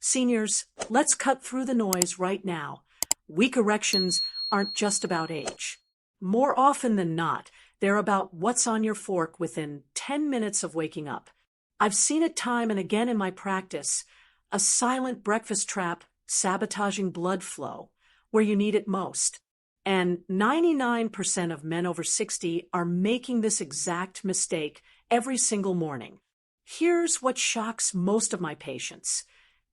Seniors, let's cut through the noise right now. Weak erections aren't just about age. More often than not, they're about what's on your fork within 10 minutes of waking up. I've seen it time and again in my practice, a silent breakfast trap sabotaging blood flow where you need it most. And 99% of men over 60 are making this exact mistake every single morning. Here's what shocks most of my patients.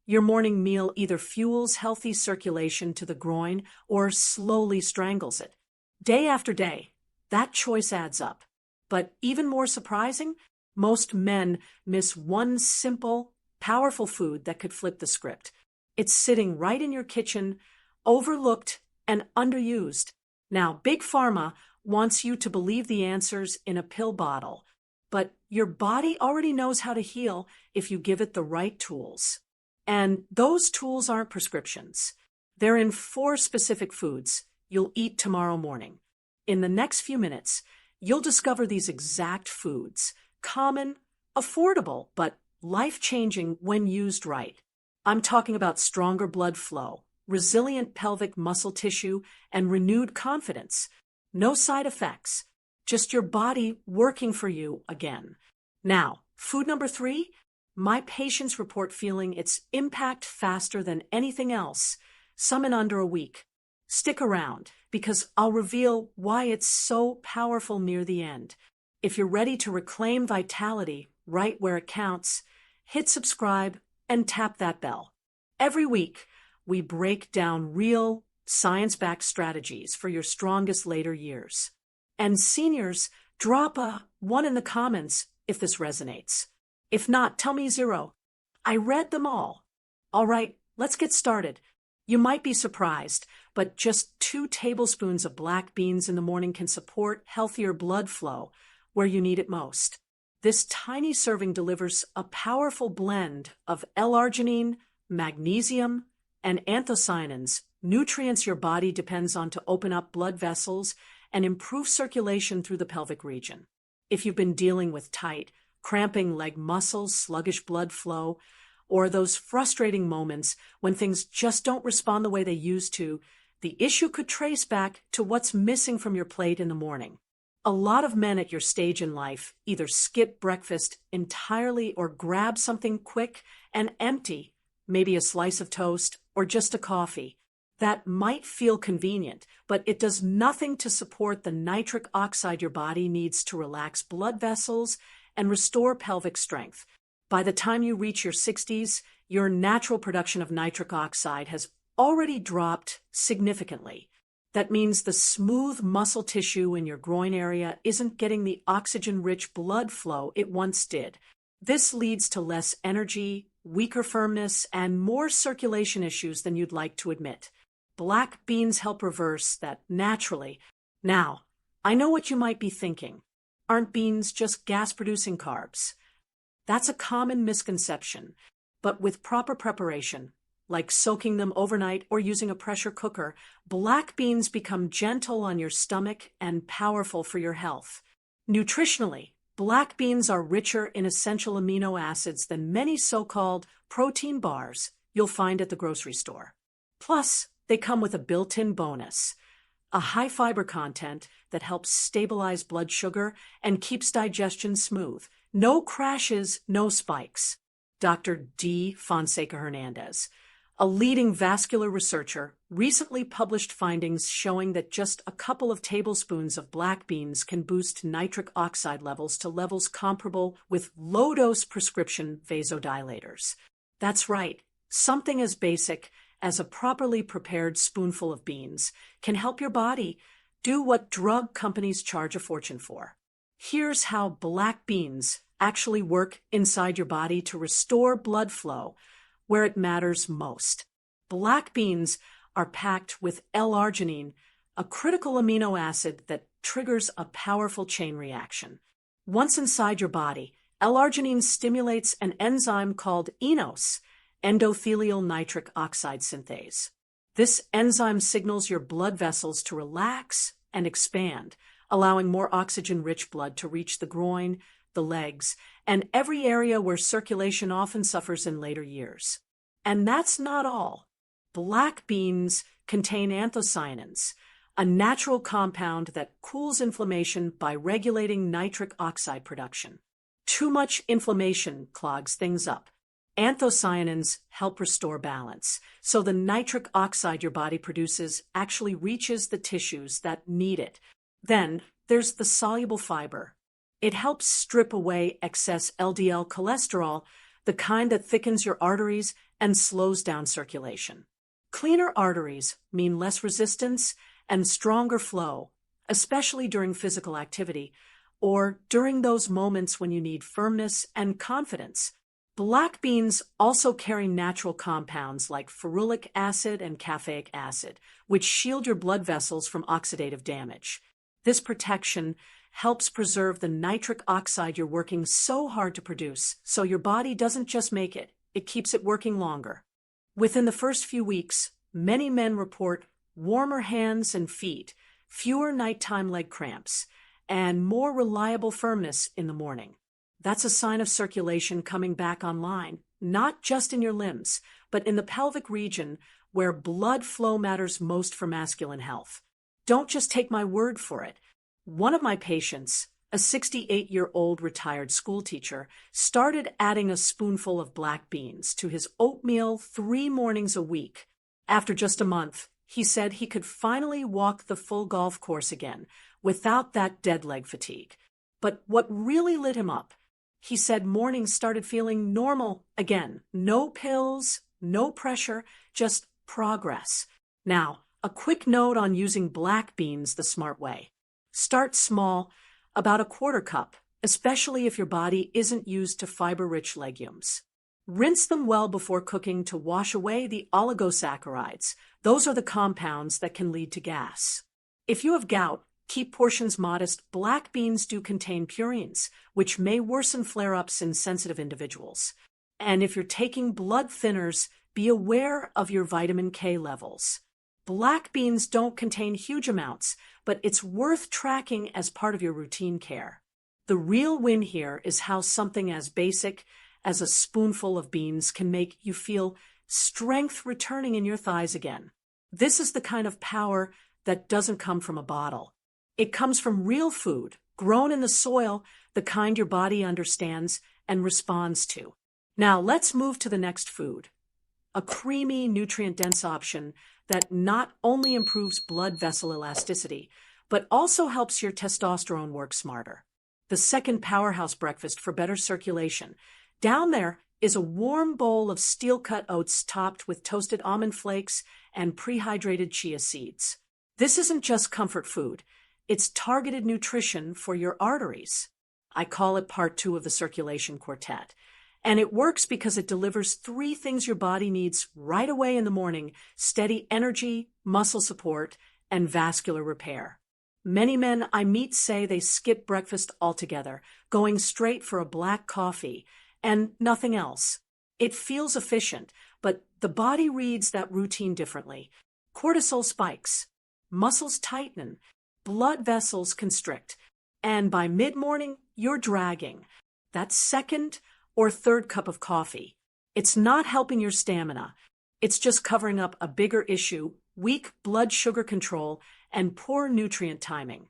Your morning meal either fuels healthy circulation to the groin or slowly strangles it. Day after day, that choice adds up. But even more surprising, most men miss one simple, powerful food that could flip the script. It's sitting right in your kitchen, overlooked and underused. Now, Big Pharma wants you to believe the answers in a pill bottle, but your body already knows how to heal if you give it the right tools. And those tools aren't prescriptions. They're in 4 specific foods you'll eat tomorrow morning. In the next few minutes, you'll discover these exact foods, common, affordable, but life-changing when used right. I'm talking about stronger blood flow, resilient pelvic muscle tissue, and renewed confidence. No side effects, just your body working for you again. Now, food number 3, my patients report feeling its impact faster than anything else, some in under a week. Stick around, because I'll reveal why it's so powerful near the end. If you're ready to reclaim vitality right where it counts, hit subscribe and tap that bell. Every week, we break down real, science-backed strategies for your strongest later years. And seniors, drop a 1 in the comments if this resonates. If not, tell me 0. I read them all. All right, let's get started. You might be surprised, but just 2 tablespoons of black beans in the morning can support healthier blood flow where you need it most. This tiny serving delivers a powerful blend of L-arginine, magnesium, and anthocyanins, nutrients your body depends on to open up blood vessels and improve circulation through the pelvic region. If you've been dealing with tight, cramping leg muscles, sluggish blood flow, or those frustrating moments when things just don't respond the way they used to, the issue could trace back to what's missing from your plate in the morning. A lot of men at your stage in life either skip breakfast entirely or grab something quick and empty, maybe a slice of toast or just a coffee. That might feel convenient, but it does nothing to support the nitric oxide your body needs to relax blood vessels and restore pelvic strength. By the time you reach your 60s, your natural production of nitric oxide has already dropped significantly. That means the smooth muscle tissue in your groin area isn't getting the oxygen-rich blood flow it once did. This leads to less energy, weaker firmness, and more circulation issues than you'd like to admit. Black beans help reverse that naturally. Now, I know what you might be thinking. Aren't beans just gas-producing carbs? That's a common misconception, but with proper preparation, like soaking them overnight or using a pressure cooker, black beans become gentle on your stomach and powerful for your health. Nutritionally, black beans are richer in essential amino acids than many so-called protein bars you'll find at the grocery store. Plus, they come with a built-in bonus, a high fiber content that helps stabilize blood sugar and keeps digestion smooth. No crashes, no spikes. Dr. D. Fonseca Hernandez, a leading vascular researcher, recently published findings showing that just a couple of tablespoons of black beans can boost nitric oxide levels to levels comparable with low-dose prescription vasodilators. That's right, something as basic as a properly prepared spoonful of beans can help your body do what drug companies charge a fortune for. Here's how black beans actually work inside your body to restore blood flow where it matters most. Black beans are packed with L-arginine, a critical amino acid that triggers a powerful chain reaction. Once inside your body, L-arginine stimulates an enzyme called eNOS, endothelial nitric oxide synthase. This enzyme signals your blood vessels to relax and expand, allowing more oxygen-rich blood to reach the groin, the legs, and every area where circulation often suffers in later years. And that's not all. Black beans contain anthocyanins, a natural compound that cools inflammation by regulating nitric oxide production. Too much inflammation clogs things up. Anthocyanins help restore balance, so the nitric oxide your body produces actually reaches the tissues that need it. Then there's the soluble fiber. It helps strip away excess LDL cholesterol, the kind that thickens your arteries and slows down circulation. Cleaner arteries mean less resistance and stronger flow, especially during physical activity or during those moments when you need firmness and confidence. Black beans also carry natural compounds like ferulic acid and caffeic acid, which shield your blood vessels from oxidative damage. This protection helps preserve the nitric oxide you're working so hard to produce, so your body doesn't just make it, it keeps it working longer. Within the first few weeks, many men report warmer hands and feet, fewer nighttime leg cramps, and more reliable firmness in the morning. That's a sign of circulation coming back online, not just in your limbs, but in the pelvic region where blood flow matters most for masculine health. Don't just take my word for it. One of my patients, a 68-year-old retired schoolteacher, started adding a spoonful of black beans to his oatmeal 3 mornings a week. After just a month, he said he could finally walk the full golf course again without that dead leg fatigue. But what really lit him up, he said mornings started feeling normal again. No pills, no pressure, just progress. Now, a quick note on using black beans the smart way. Start small, about a 1/4 cup, especially if your body isn't used to fiber-rich legumes. Rinse them well before cooking to wash away the oligosaccharides. Those are the compounds that can lead to gas. If you have gout, keep portions modest. Black beans do contain purines, which may worsen flare-ups in sensitive individuals. And if you're taking blood thinners, be aware of your vitamin K levels. Black beans don't contain huge amounts, but it's worth tracking as part of your routine care. The real win here is how something as basic as a spoonful of beans can make you feel strength returning in your thighs again. This is the kind of power that doesn't come from a bottle. It comes from real food, grown in the soil, the kind your body understands and responds to. Now let's move to the next food. A creamy, nutrient-dense option that not only improves blood vessel elasticity, but also helps your testosterone work smarter. The second powerhouse breakfast for better circulation. Down there is a warm bowl of steel-cut oats topped with toasted almond flakes and prehydrated chia seeds. This isn't just comfort food. It's targeted nutrition for your arteries. I call it part 2 of the circulation quartet. And it works because it delivers 3 things your body needs right away in the morning: steady energy, muscle support, and vascular repair. Many men I meet say they skip breakfast altogether, going straight for a black coffee and nothing else. It feels efficient, but the body reads that routine differently. Cortisol spikes, muscles tighten, blood vessels constrict, and by mid-morning, you're dragging. That second or third cup of coffee. It's not helping your stamina. It's just covering up a bigger issue: weak blood sugar control and poor nutrient timing.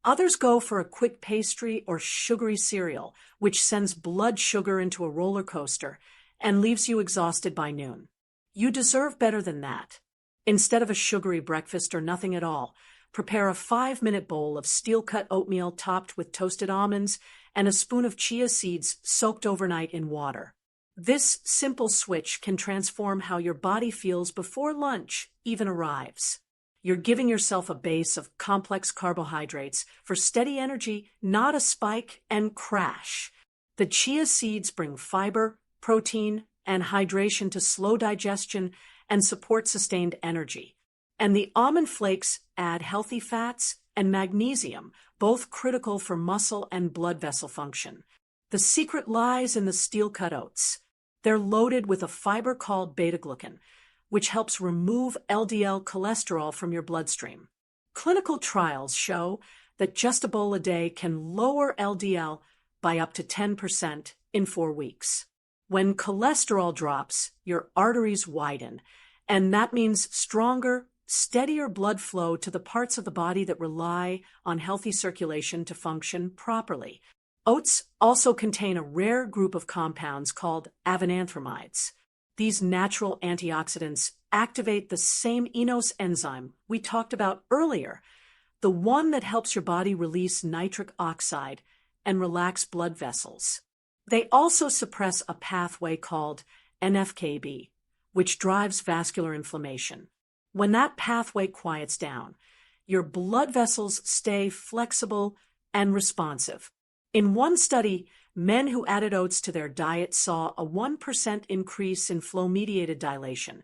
Others go for a quick pastry or sugary cereal, which sends blood sugar into a roller coaster and leaves you exhausted by noon. You deserve better than that. Instead of a sugary breakfast or nothing at all, prepare a 5-minute bowl of steel-cut oatmeal topped with toasted almonds and a spoon of chia seeds soaked overnight in water. This simple switch can transform how your body feels before lunch even arrives. You're giving yourself a base of complex carbohydrates for steady energy, not a spike and crash. The chia seeds bring fiber, protein, and hydration to slow digestion and support sustained energy. And the almond flakes add healthy fats and magnesium, both critical for muscle and blood vessel function. The secret lies in the steel-cut oats. They're loaded with a fiber called beta-glucan, which helps remove LDL cholesterol from your bloodstream. Clinical trials show that just a bowl a day can lower LDL by up to 10% in 4 weeks. When cholesterol drops, your arteries widen, and that means stronger, steadier blood flow to the parts of the body that rely on healthy circulation to function properly. Oats also contain a rare group of compounds called avenanthramides. These natural antioxidants activate the same enos enzyme we talked about earlier, the one that helps your body release nitric oxide and relax blood vessels. They also suppress a pathway called NF-κB, which drives vascular inflammation. When that pathway quiets down, your blood vessels stay flexible and responsive. In one study, men who added oats to their diet saw a 1% increase in flow-mediated dilation,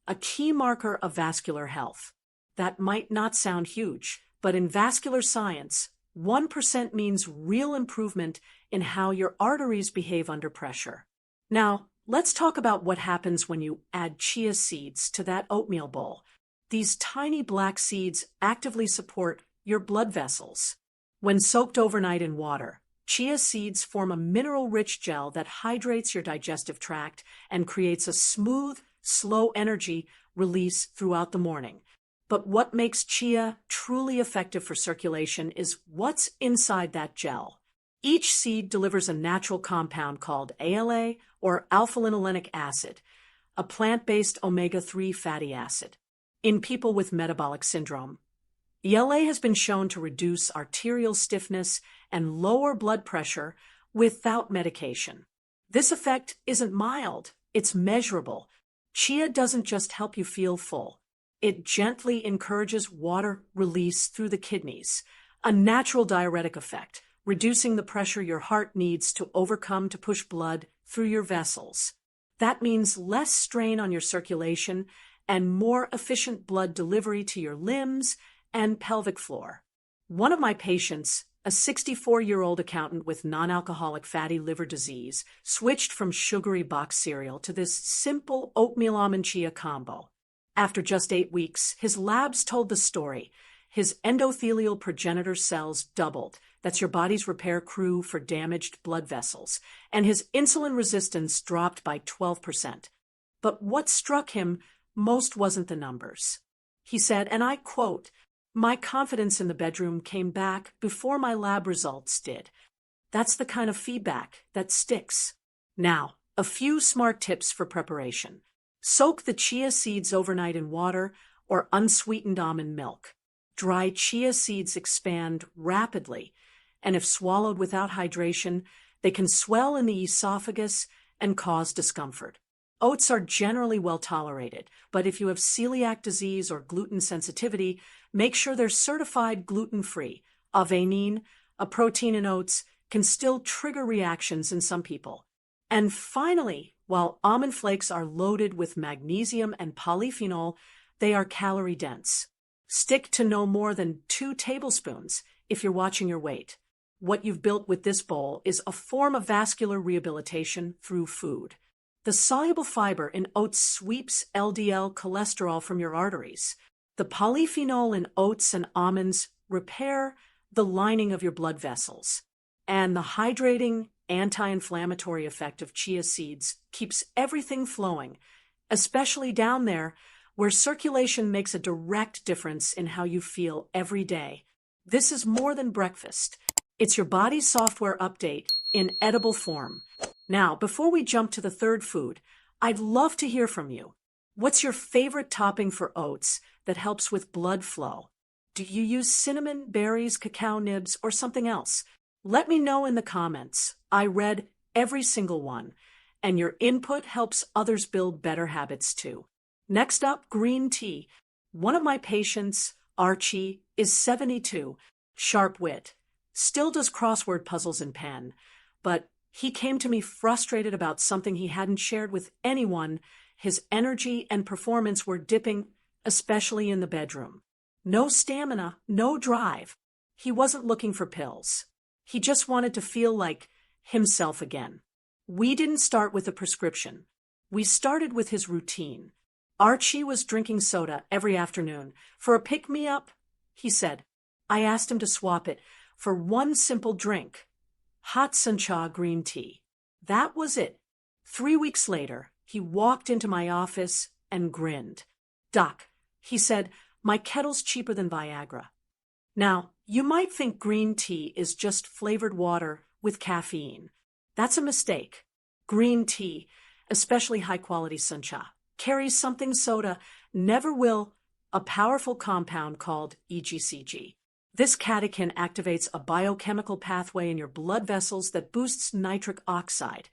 a key marker of vascular health. That might not sound huge, but in vascular science, 1% means real improvement in how your arteries behave under pressure. Now, let's talk about what happens when you add chia seeds to that oatmeal bowl. These tiny black seeds actively support your blood vessels. When soaked overnight in water, chia seeds form a mineral-rich gel that hydrates your digestive tract and creates a smooth, slow energy release throughout the morning. But what makes chia truly effective for circulation is what's inside that gel. Each seed delivers a natural compound called ALA, or alpha-linolenic acid, a plant-based omega-3 fatty acid. In people with metabolic syndrome, ALA has been shown to reduce arterial stiffness and lower blood pressure without medication. This effect isn't mild, it's measurable. Chia doesn't just help you feel full. It gently encourages water release through the kidneys, a natural diuretic effect, reducing the pressure your heart needs to overcome to push blood through your vessels. That means less strain on your circulation and more efficient blood delivery to your limbs and pelvic floor. One of my patients, a 64-year-old accountant with non-alcoholic fatty liver disease, switched from sugary box cereal to this simple oatmeal almond chia combo. After just 8 weeks, his labs told the story. His endothelial progenitor cells doubled. That's your body's repair crew for damaged blood vessels. And his insulin resistance dropped by 12%. But what struck him most wasn't the numbers. He said, and I quote, "My confidence in the bedroom came back before my lab results did." That's the kind of feedback that sticks. Now, a few smart tips for preparation. Soak the chia seeds overnight in water or unsweetened almond milk. Dry chia seeds expand rapidly, and if swallowed without hydration, they can swell in the esophagus and cause discomfort. Oats are generally well tolerated, but if you have celiac disease or gluten sensitivity, make sure they're certified gluten-free. Avenin, a protein in oats, can still trigger reactions in some people. And finally, while almond flakes are loaded with magnesium and polyphenol, they are calorie-dense. Stick to no more than 2 tablespoons if you're watching your weight. What you've built with this bowl is a form of vascular rehabilitation through food. The soluble fiber in oats sweeps LDL cholesterol from your arteries. The polyphenol in oats and almonds repair the lining of your blood vessels. And the hydrating, anti-inflammatory effect of chia seeds keeps everything flowing, especially down there where circulation makes a direct difference in how you feel every day. This is more than breakfast. It's your body's software update in edible form. Now, before we jump to the third food, I'd love to hear from you. What's your favorite topping for oats that helps with blood flow? Do you use cinnamon, berries, cacao nibs, or something else? Let me know in the comments. I read every single one, and your input helps others build better habits too. Next up, green tea. One of my patients, Archie, is 72, sharp wit, still does crossword puzzles in pen, but he came to me frustrated about something he hadn't shared with anyone. His energy and performance were dipping, especially in the bedroom. No stamina, no drive. He wasn't looking for pills. He just wanted to feel like himself again. We didn't start with a prescription. We started with his routine. Archie was drinking soda every afternoon. For a pick-me-up, he said. I asked him to swap it for one simple drink. Hot sencha green tea. That was it. 3 weeks later, he walked into my office and grinned. "Doc," he said, "my kettle's cheaper than Viagra." Now, you might think green tea is just flavored water with caffeine. That's a mistake. Green tea, especially high-quality sencha, carries something soda never will, a powerful compound called EGCG. This catechin activates a biochemical pathway in your blood vessels that boosts nitric oxide,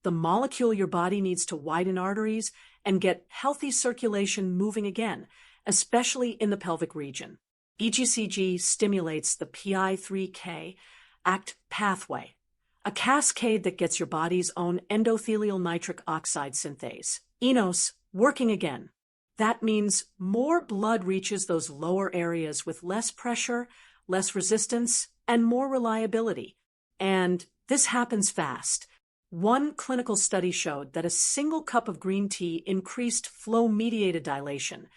the molecule your body needs to widen arteries and get healthy circulation moving again, especially in the pelvic region. EGCG stimulates the PI3K ACT pathway, a cascade that gets your body's own endothelial nitric oxide synthase, eNOS, working again. That means more blood reaches those lower areas with less pressure, less resistance, and more reliability. And this happens fast. One clinical study showed that a single cup of green tea increased flow-mediated dilation.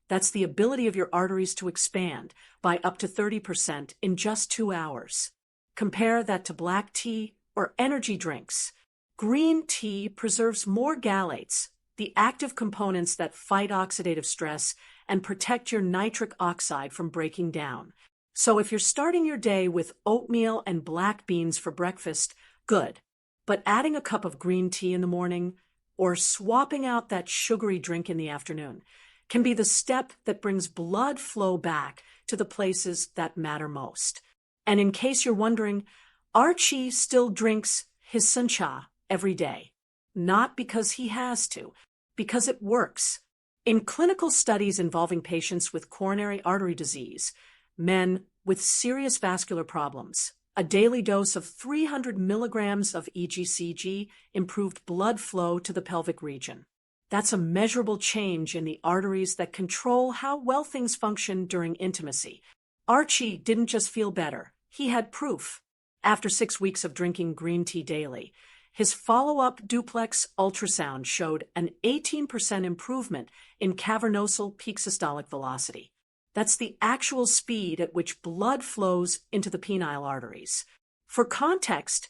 That's the ability of your arteries to expand by up to 30% in just 2 hours. Compare that to black tea or energy drinks. Green tea preserves more galates, the active components that fight oxidative stress and protect your nitric oxide from breaking down. So if you're starting your day with oatmeal and black beans for breakfast, good. But adding a cup of green tea in the morning or swapping out that sugary drink in the afternoon can be the step that brings blood flow back to the places that matter most. And in case you're wondering, Archie still drinks his sencha every day. Not because he has to, because it works. In clinical studies involving patients with coronary artery disease, men with serious vascular problems, a daily dose of 300 milligrams of EGCG improved blood flow to the pelvic region. That's a measurable change in the arteries that control how well things function during intimacy. Archie didn't just feel better, he had proof. After 6 weeks of drinking green tea daily, his follow-up duplex ultrasound showed an 18% improvement in cavernosal peak systolic velocity. That's the actual speed at which blood flows into the penile arteries. For context,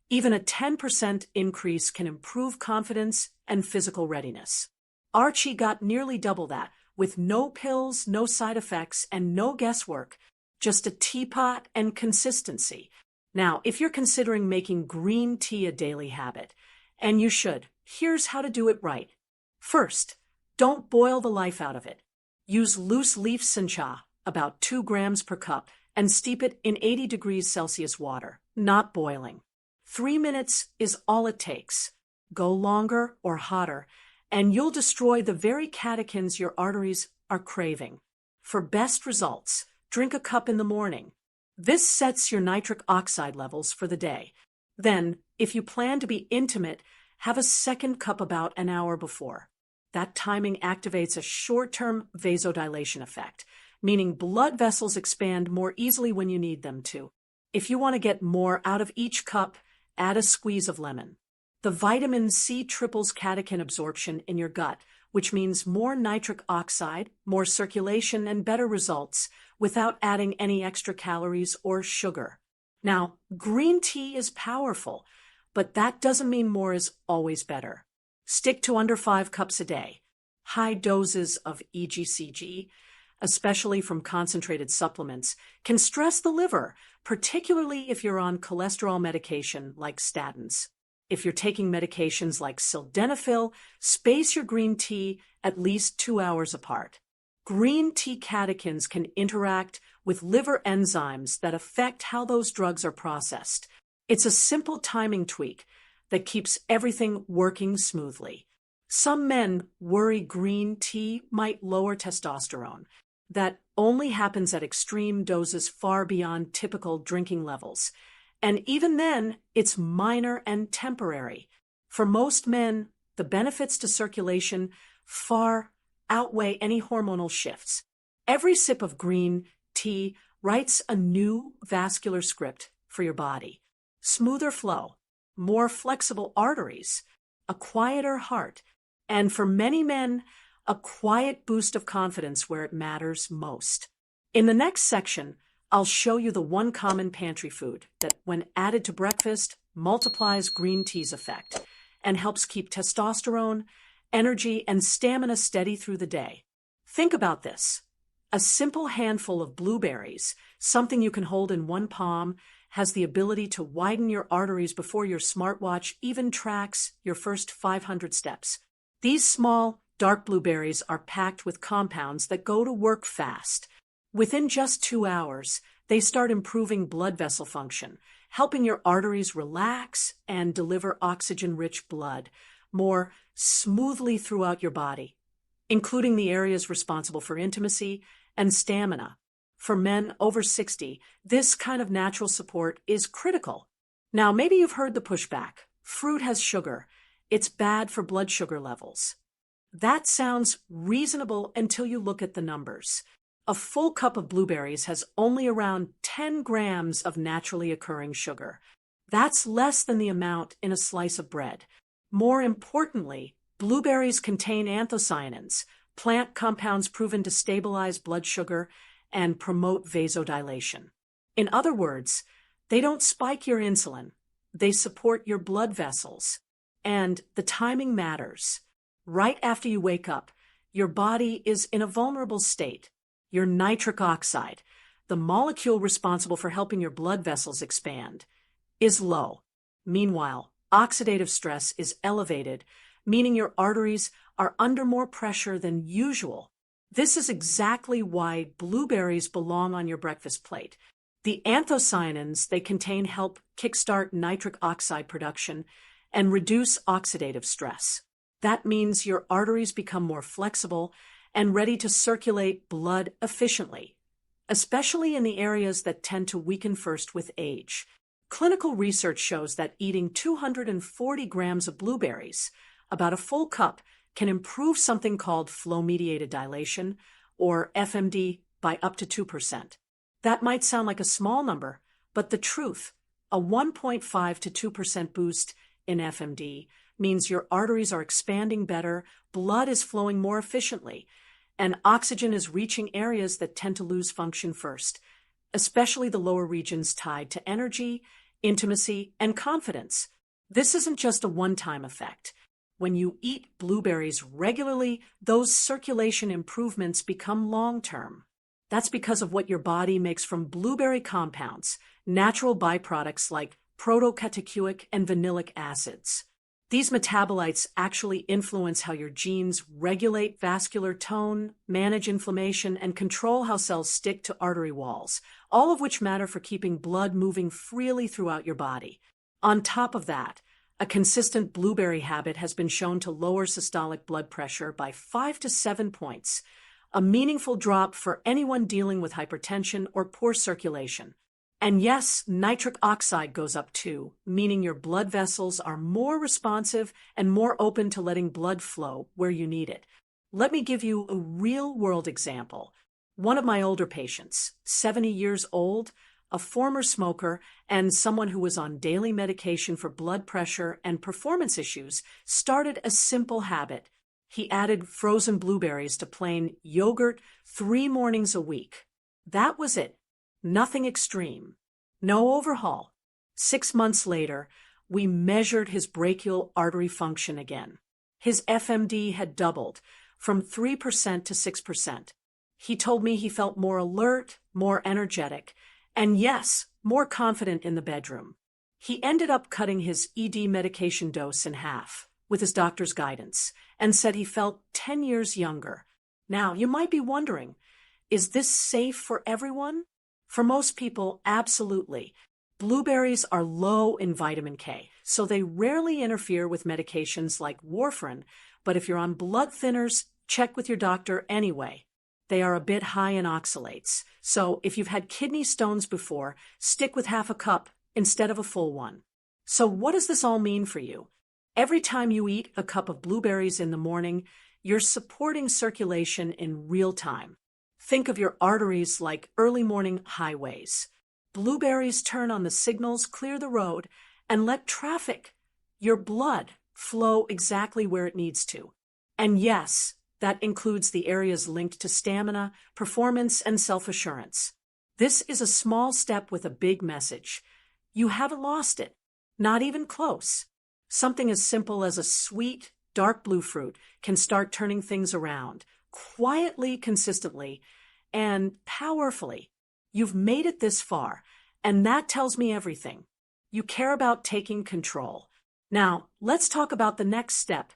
even a 10% increase can improve confidence and physical readiness. Archie got nearly double that, with no pills, no side effects, and no guesswork, just a teapot and consistency. Now, if you're considering making green tea a daily habit, and you should, here's how to do it right. First, don't boil the life out of it. Use loose leaf sencha, about 2 grams per cup, and steep it in 80 degrees Celsius water, not boiling. 3 minutes is all it takes. Go longer or hotter, and you'll destroy the very catechins your arteries are craving. For best results, drink a cup in the morning. This sets your nitric oxide levels for the day. Then, if you plan to be intimate, have a second cup about an hour before. That timing activates a short-term vasodilation effect, meaning blood vessels expand more easily when you need them to. If you want to get more out of each cup, add a squeeze of lemon. The vitamin C triples catechin absorption in your gut, which means more nitric oxide, more circulation, and better results without adding any extra calories or sugar. Now, green tea is powerful, but that doesn't mean more is always better. Stick to under 5 cups a day. High doses of EGCG, especially from concentrated supplements, can stress the liver, particularly if you're on cholesterol medication like statins. If you're taking medications like sildenafil, space your green tea at least 2 hours apart. Green tea catechins can interact with liver enzymes that affect how those drugs are processed. It's a simple timing tweak that keeps everything working smoothly. Some men worry green tea might lower testosterone. That only happens at extreme doses far beyond typical drinking levels. And even then, it's minor and temporary. For most men, the benefits to circulation far outweigh any hormonal shifts. Every sip of green tea writes a new vascular script for your body. Smoother flow, more flexible arteries, a quieter heart, and for many men, a quiet boost of confidence where it matters most. In the next section, I'll show you the one common pantry food that, when added to breakfast, multiplies green tea's effect, and helps keep testosterone, energy, and stamina steady through the day. Think about this. A simple handful of blueberries, something you can hold in one palm, has the ability to widen your arteries before your smartwatch even tracks your first 500 steps. These small, dark blueberries are packed with compounds that go to work fast. Within just 2 hours, they start improving blood vessel function, helping your arteries relax and deliver oxygen-rich blood more smoothly throughout your body, including the areas responsible for intimacy and stamina. For men over 60, this kind of natural support is critical. Now, maybe you've heard the pushback. Fruit has sugar. It's bad for blood sugar levels. That sounds reasonable until you look at the numbers. A full cup of blueberries has only around 10 grams of naturally occurring sugar. That's less than the amount in a slice of bread. More importantly, blueberries contain anthocyanins, plant compounds proven to stabilize blood sugar and promote vasodilation. In other words, they don't spike your insulin. They support your blood vessels. And the timing matters. Right after you wake up, your body is in a vulnerable state. Your nitric oxide, the molecule responsible for helping your blood vessels expand, is low. Meanwhile, oxidative stress is elevated, meaning your arteries are under more pressure than usual. This is exactly why blueberries belong on your breakfast plate. The anthocyanins they contain help kickstart nitric oxide production and reduce oxidative stress. That means your arteries become more flexible and ready to circulate blood efficiently, especially in the areas that tend to weaken first with age. Clinical research shows that eating 240 grams of blueberries, about a full cup, can improve something called flow-mediated dilation, or FMD, by up to 2%. That might sound like a small number, but the truth, a 1.5 to 2% boost in FMD means your arteries are expanding better, blood is flowing more efficiently, and oxygen is reaching areas that tend to lose function first, especially the lower regions tied to energy, intimacy, and confidence. This isn't just a one-time effect. When you eat blueberries regularly, those circulation improvements become long-term. That's because of what your body makes from blueberry compounds, natural byproducts like protocatechuic and vanillic acids. These metabolites actually influence how your genes regulate vascular tone, manage inflammation, and control how cells stick to artery walls, all of which matter for keeping blood moving freely throughout your body. On top of that, a consistent blueberry habit has been shown to lower systolic blood pressure by 5 to 7 points, a meaningful drop for anyone dealing with hypertension or poor circulation. And yes, nitric oxide goes up too, meaning your blood vessels are more responsive and more open to letting blood flow where you need it. Let me give you a real-world example. One of my older patients, 70 years old, a former smoker, and someone who was on daily medication for blood pressure and performance issues, started a simple habit. He added frozen blueberries to plain yogurt 3 mornings a week. That was it. Nothing extreme. No overhaul. 6 months later, we measured his brachial artery function again. His FMD had doubled, from 3% to 6%. He told me he felt more alert, more energetic, and yes, more confident in the bedroom. He ended up cutting his ED medication dose in half, with his doctor's guidance, and said he felt 10 years younger. Now, you might be wondering, is this safe for everyone? For most people, absolutely. Blueberries are low in vitamin K, so they rarely interfere with medications like warfarin, but if you're on blood thinners, check with your doctor anyway. They are a bit high in oxalates, so if you've had kidney stones before, stick with half a cup instead of a full one. So what does this all mean for you? Every time you eat a cup of blueberries in the morning, you're supporting circulation in real time. Think of your arteries like early morning highways. Blueberries turn on the signals, clear the road, and let traffic, your blood, flow exactly where it needs to. And yes, that includes the areas linked to stamina, performance, and self-assurance. This is a small step with a big message. You haven't lost it. Not even close. Something as simple as a sweet, dark blue fruit can start turning things around, quietly, consistently, and powerfully. You've made it this far, and that tells me everything. You care about taking control. Now, let's talk about the next step,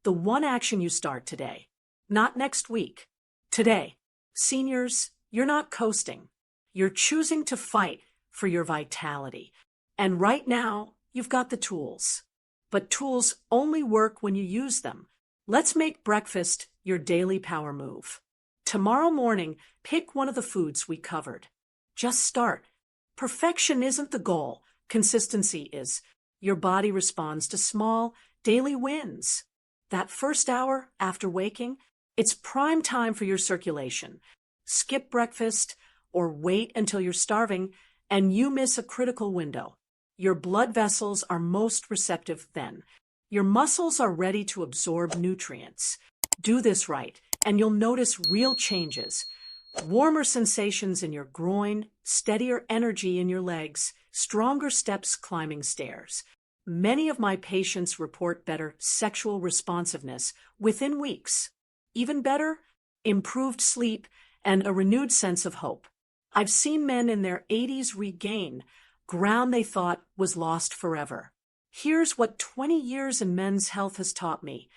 the one action you start today. Not next week. Today. Seniors, you're not coasting. You're choosing to fight for your vitality. And right now, you've got the tools. But tools only work when you use them. Let's make breakfast your daily power move. Tomorrow morning, pick one of the foods we covered. Just start. Perfection isn't the goal. Consistency is. Your body responds to small, daily wins. That first hour after waking, it's prime time for your circulation. Skip breakfast or wait until you're starving and you miss a critical window. Your blood vessels are most receptive then. Your muscles are ready to absorb nutrients. Do this right, and you'll notice real changes. Warmer sensations in your groin, steadier energy in your legs, stronger steps climbing stairs. Many of my patients report better sexual responsiveness within weeks. Even better, improved sleep and a renewed sense of hope. I've seen men in their 80s regain ground they thought was lost forever. Here's what 20 years in men's health has taught me.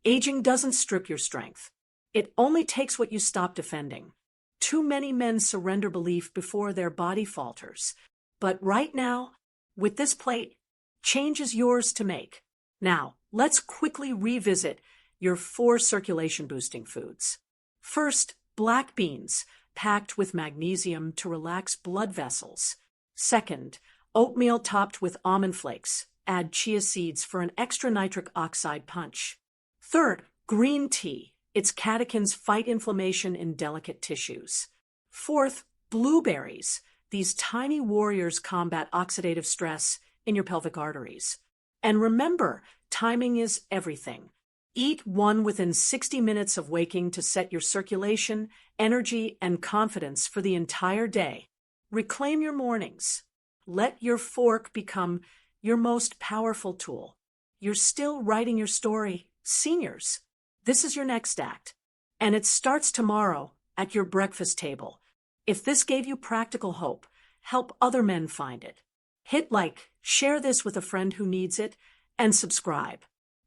Aging doesn't strip your strength. It only takes what you stop defending. Too many men surrender belief before their body falters. But right now, with this plate, change is yours to make. Now, let's quickly revisit your 4 circulation-boosting foods. First, black beans, packed with magnesium to relax blood vessels. Second, oatmeal topped with almond flakes. Add chia seeds for an extra nitric oxide punch. Third, green tea. Its catechins fight inflammation in delicate tissues. Fourth, blueberries. These tiny warriors combat oxidative stress in your pelvic arteries. And remember, timing is everything. Eat one within 60 minutes of waking to set your circulation, energy, and confidence for the entire day. Reclaim your mornings. Let your fork become your most powerful tool. You're still writing your story, seniors. This is your next act, and it starts tomorrow at your breakfast table. If this gave you practical hope, help other men find it. Hit like, share this with a friend who needs it, and subscribe.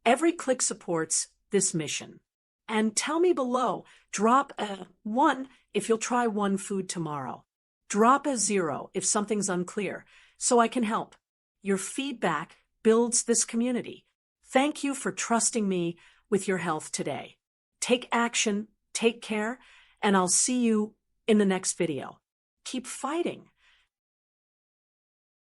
Every click supports this mission. And tell me below, drop a 1 if you'll try one food tomorrow. Drop a 0 if something's unclear, so I can help. Your feedback builds this community. Thank you for trusting me with your health today. Take action, take care, and I'll see you in the next video. Keep fighting.